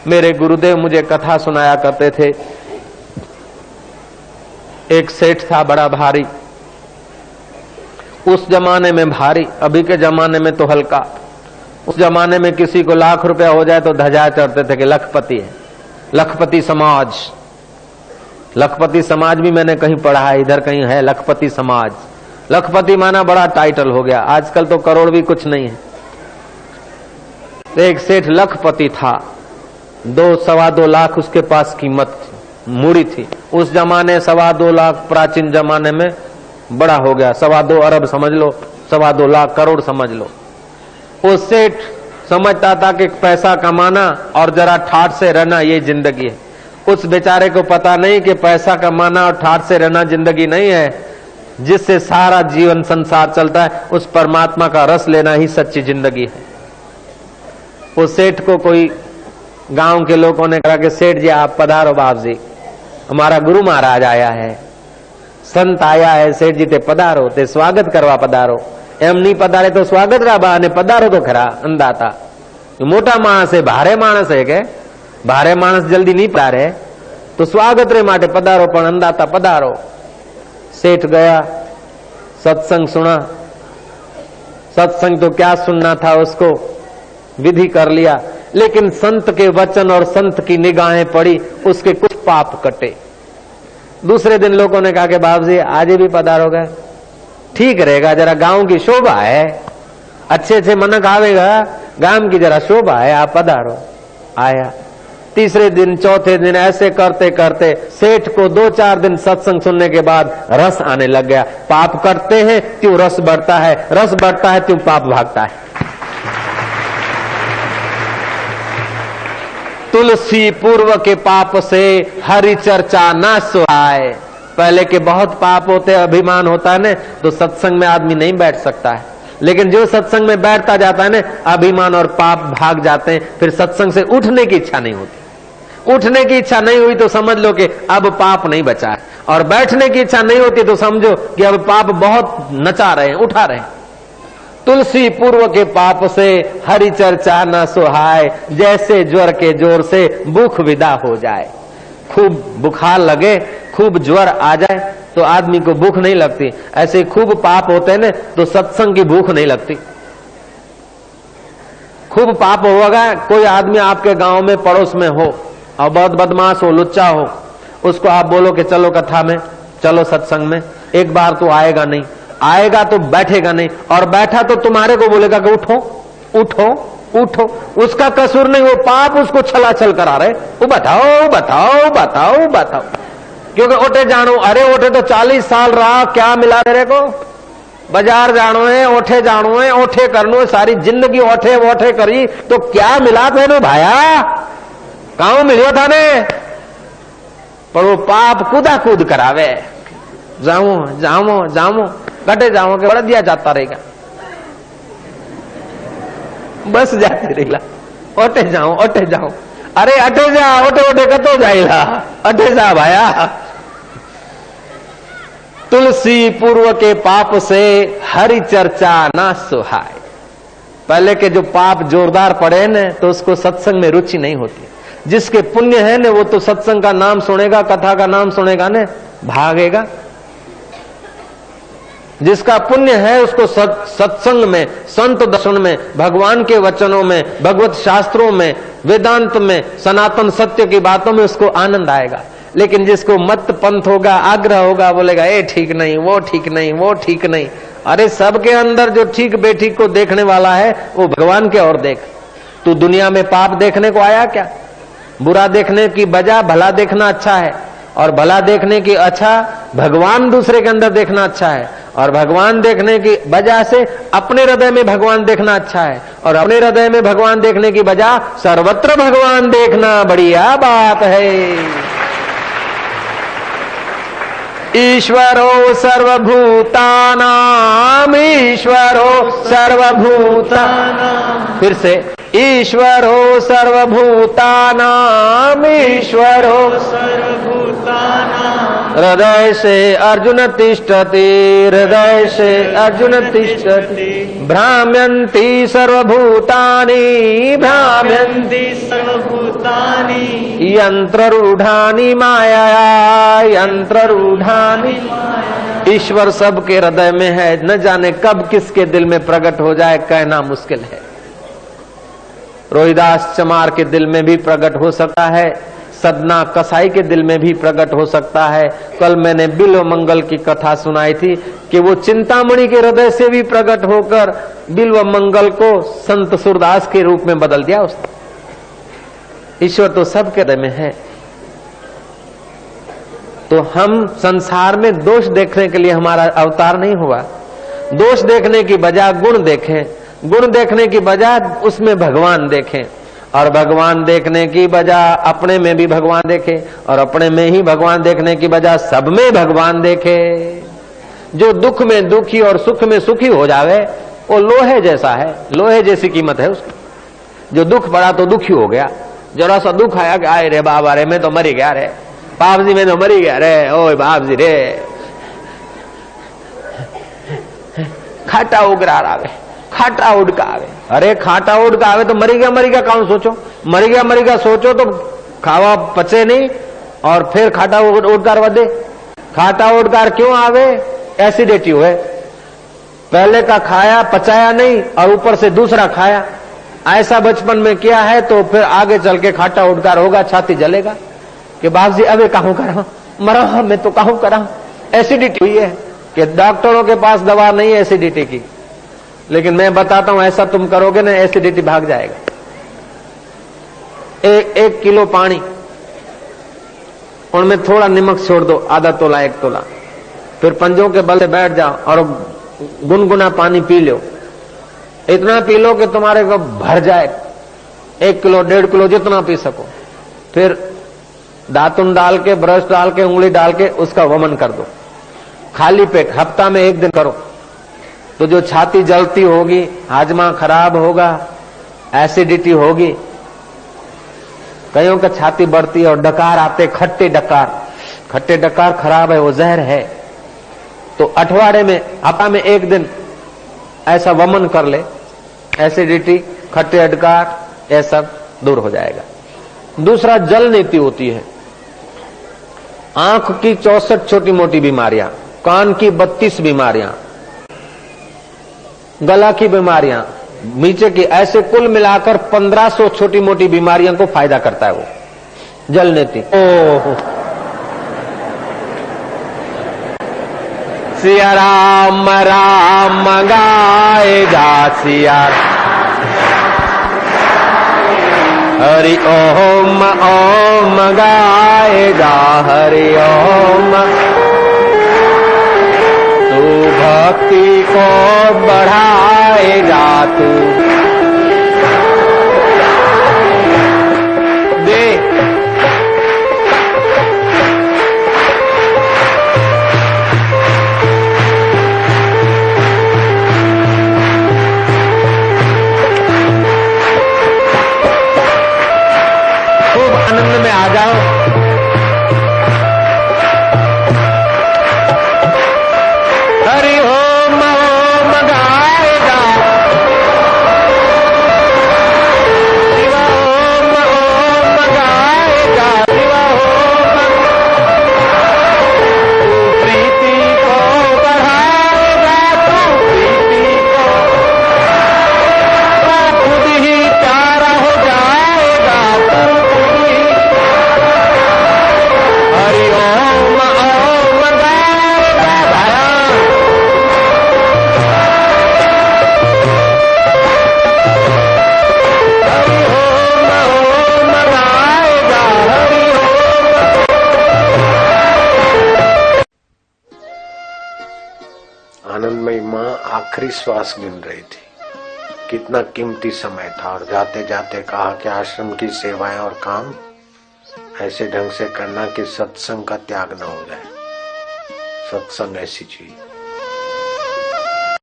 मेरे गुरुदेव मुझे कथा सुनाया करते थे। एक सेठ था बड़ा भारी, उस जमाने में भारी, अभी के जमाने में तो हल्का। उस जमाने में किसी को लाख रुपया हो जाए तो ध्वजा चढ़ते थे कि लखपति है, लखपति समाज। लखपति समाज भी मैंने कहीं पढ़ा है, इधर कहीं है लखपति समाज। लखपति माना बड़ा टाइटल हो गया, आजकल तो करोड़ भी कुछ नहीं है। एक सेठ लखपति था, 2-2.25 लाख उसके पास कीमत मूड़ी थी। उस जमाने 2.25 लाख प्राचीन जमाने में बड़ा हो गया, 2.25 अरब समझ लो, 2.25 लाख करोड़ समझ लो। वो सेठ समझता था कि पैसा कमाना और जरा ठाठ से रहना ये जिंदगी है। उस बेचारे को पता नहीं कि पैसा कमाना और ठाठ से रहना जिंदगी नहीं है, जिससे सारा जीवन संसार चलता है, उस परमात्मा का रस लेना ही सच्ची जिंदगी है। वो सेठ को कोई गांव के लोगों ने कहा कि सेठ जी आप पधारो, बाप जी हमारा गुरु महाराज आया है, संत आया है, सेठ जी ते पधारो, ते स्वागत करवा पधारो। एम नहीं पधारे तो स्वागत राबा ने पधारो तो खरा अंदाता। मोटा माणस है, भारे माणस है के भारे माणस जल्दी नहीं पधारे, तो स्वागत रे माटे पधारो, पण अंदाता पधारो। सेठ गया, सत्संग सुना। सत्संग तो क्या सुनना था, उसको विधि कर लिया, लेकिन संत के वचन और संत की निगाहें पड़ी, उसके कुछ पाप कटे। दूसरे दिन लोगों ने कहा कि बाप जी आज भी पधारोगे, ठीक रहेगा, जरा गांव की शोभा है, अच्छे अच्छे मनक आवेगा, गांव की जरा शोभा है, आप पधारो। आया। तीसरे दिन चौथे दिन ऐसे करते करते सेठ को 2-4 दिन सत्संग सुनने के बाद रस आने लग गया। पाप करते हैं त्यों रस बढ़ता है, रस बढ़ता है त्यों पाप भागता है। तुलसी पूर्व के पाप से हरि चर्चा न सुहाए। पहले के बहुत पाप होते, अभिमान होता है ना, तो सत्संग में आदमी नहीं बैठ सकता है। लेकिन जो सत्संग में बैठता जाता है ना, अभिमान और पाप भाग जाते हैं, फिर सत्संग से उठने की इच्छा नहीं होती। उठने की इच्छा नहीं हुई तो समझ लो कि अब पाप नहीं बचा है, और बैठने की इच्छा नहीं होती तो समझो कि अब पाप बहुत नचा रहे हैं, उठा रहे हैं। तुलसी पूर्व के पाप से हरि चर्चा न सुहाए, जैसे ज्वर के जोर से भूख विदा हो जाए। खूब बुखार लगे, खूब ज्वर आ जाए तो आदमी को भूख नहीं लगती, ऐसे खूब पाप होते हैं ना तो सत्संग की भूख नहीं लगती। खूब पाप होगा, कोई आदमी आपके गांव में पड़ोस में हो और बहुत बदमाश हो, लुच्चा हो, उसको आप बोलो कि चलो कथा में, चलो सत्संग में, एक बार तो आएगा नहीं, आएगा तो बैठेगा नहीं, और बैठा तो तुम्हारे को बोलेगा कि उठो उठो उठो। उसका कसूर नहीं, वो पाप उसको छलाछल करा रहे, वो बताओ बताओ बताओ बताओ, क्योंकि ओठे जानो, अरे ओठे तो 40 साल रहा, क्या मिला तेरे को? बाजार जानो है, ओठे जानो है, ओठे करनो है, सारी जिंदगी ओठे वोठे करी तो क्या मिला तेनो भाया? काऊ मिलियो था ने? पर वो पाप कूदा कूद करावे, जाओ जाओ जाओ कटे जाओ के बड़ा दिया जाता रहेगा, बस जाते रहेगा, ओटे जाओ ओटे जाओ, अरे अटे जा, ओटे ओटे कतो जाएगा, अटे जा भाया। तुलसी पूर्व के पाप से हरि चर्चा ना सुहाए। पहले के जो पाप जोरदार पड़े न तो उसको सत्संग में रुचि नहीं होती। जिसके पुण्य है न वो तो सत्संग का नाम सुनेगा, कथा का नाम सुनेगा न, भागेगा। जिसका पुण्य है उसको सत्संग में, संत दर्शन में, भगवान के वचनों में, भगवत शास्त्रों में, वेदांत में, सनातन सत्य की बातों में उसको आनंद आएगा। लेकिन जिसको मत पंथ होगा, आग्रह होगा, बोलेगा ये ठीक नहीं, वो ठीक नहीं, वो ठीक नहीं। अरे सबके अंदर जो ठीक बेठीक को देखने वाला है वो भगवान के ओर देख। तू दुनिया में पाप देखने को आया क्या? बुरा देखने की बजाय भला देखना अच्छा है, और भला देखने की अच्छा भगवान दूसरे के अंदर देखना अच्छा है, और भगवान देखने की वजह से अपने हृदय में भगवान देखना अच्छा है, और अपने हृदय में भगवान देखने की बजाय सर्वत्र भगवान देखना बढ़िया बात है। ईश्वरो सर्वभूतानां, ईश्वरो सर्वभूतानां, फिर से ईश्वरो सर्वभूतानां, ईश्वरो सर्वभूतानां, हृदय से अर्जुन तिष्ठति, हृदय से अर्जुन तिष्ठति। भ्राम्यन्ति सर्वभूतानि, भ्राम्यन्ति सर्वभूतानि यंत्ररूढ़ानि माया, यंत्ररूढ़ानि। ईश्वर सबके हृदय में है, न जाने कब किसके दिल में प्रकट हो जाए कहना मुश्किल है। रोहिदास चमार के दिल में भी प्रकट हो सकता है, सदना कसाई के दिल में भी प्रकट हो सकता है। कल मैंने बिल्व मंगल की कथा सुनाई थी कि वो चिंतामणि के हृदय से भी प्रकट होकर बिल्व मंगल को संत सूरदास के रूप में बदल दिया उसने। ईश्वर तो सबके हृदय में है। तो हम संसार में दोष देखने के लिए हमारा अवतार नहीं हुआ। दोष देखने की बजाय गुण देखें, गुण देखने की बजाय उसमें भगवान देखें, और भगवान देखने की बजाय अपने में भी भगवान देखें, और अपने में ही भगवान देखने की बजाय सब में भगवान देखे। जो दुख में दुखी और सुख में सुखी हो जावे वो लोहे जैसा है, लोहे जैसी कीमत है उसकी। जो दुख पड़ा तो दुखी हो गया, जरा सा दुख आया कि आए रे बाबा रे मैं तो मरी गया रे, बाप जी मैं तो मरी गया रे, ओए बाप जी रे, खाटा उगरा आवे, खाटा उड़का आवे। अरे खाटा उड़का आवे तो मरी गया कौन सोचो, मरी गया सोचो तो खावा पचे नहीं और फिर खाटा उड़कार वधे। खाटा उड़कार क्यों आवे? एसिडिटी हुए, पहले का खाया पचाया नहीं और ऊपर से दूसरा खाया, ऐसा बचपन में किया है तो फिर आगे चल के खाटा उड़कार होगा, छाती जलेगा कि बाप जी अबे कहूं करा, मरा मैं तो कहूं करा। एसिडिटी हुई है कि डॉक्टरों के पास दवा नहीं है एसिडिटी की, लेकिन मैं बताता हूं ऐसा तुम करोगे ना एसिडिटी भाग जाएगा। एक किलो पानी, उनमें थोड़ा नमक छोड़ दो, आधा तोला 1 तोला, फिर पंजों के बल से बैठ जाओ और गुनगुना पानी पी लो। इतना पी लो कि तुम्हारे को भर जाए, 1 किलो 1.5 किलो जितना पी सको। फिर दातुन डाल के, ब्रश डाल के, उंगली डाल के उसका वमन कर दो खाली पेट। हफ्ता में 1 दिन करो तो जो छाती जलती होगी, हाजमा खराब होगा, एसिडिटी होगी, कईयों का छाती बढ़ती है और डकार आते, खट्टे डकार खराब है, वो जहर है। तो अठवाड़े में, हफ्ता में 1 दिन ऐसा वमन कर ले, एसिडिटी, खट्टे डकार, ये सब दूर हो जाएगा। दूसरा जल नीति होती है। आंख की 64 छोटी मोटी बीमारियां, कान की 32 बीमारियां, गला की बीमारियां, नीचे की, ऐसे कुल मिलाकर 1500 छोटी मोटी बीमारियों को फायदा करता है वो जल नीति। ओह सिया राम राम गाएगा सिया, हरि ओम ओम गाएगा हरि ओम। तू भक्ति को बढ़ाएगा, तू दे खूब आनंद में आ जाओ। हरि ओम ओम गाएगा, शिवा ओम ओम गाएगा, शिवा ओम। तू प्रीति को बढ़ाएगा, तू प्रीति को, तू खुद ही प्यारा हो जाएगा, तू खुद ही। हरि ओम ओम गाएगा भाया, आनंदमयी माँ आखिरी श्वास गिन रही थी। कितना कीमती समय था, और जाते जाते कहा कि आश्रम की सेवाएं और काम ऐसे ढंग से करना कि सत्संग का त्याग न हो जाए। सत्संग ऐसी चीज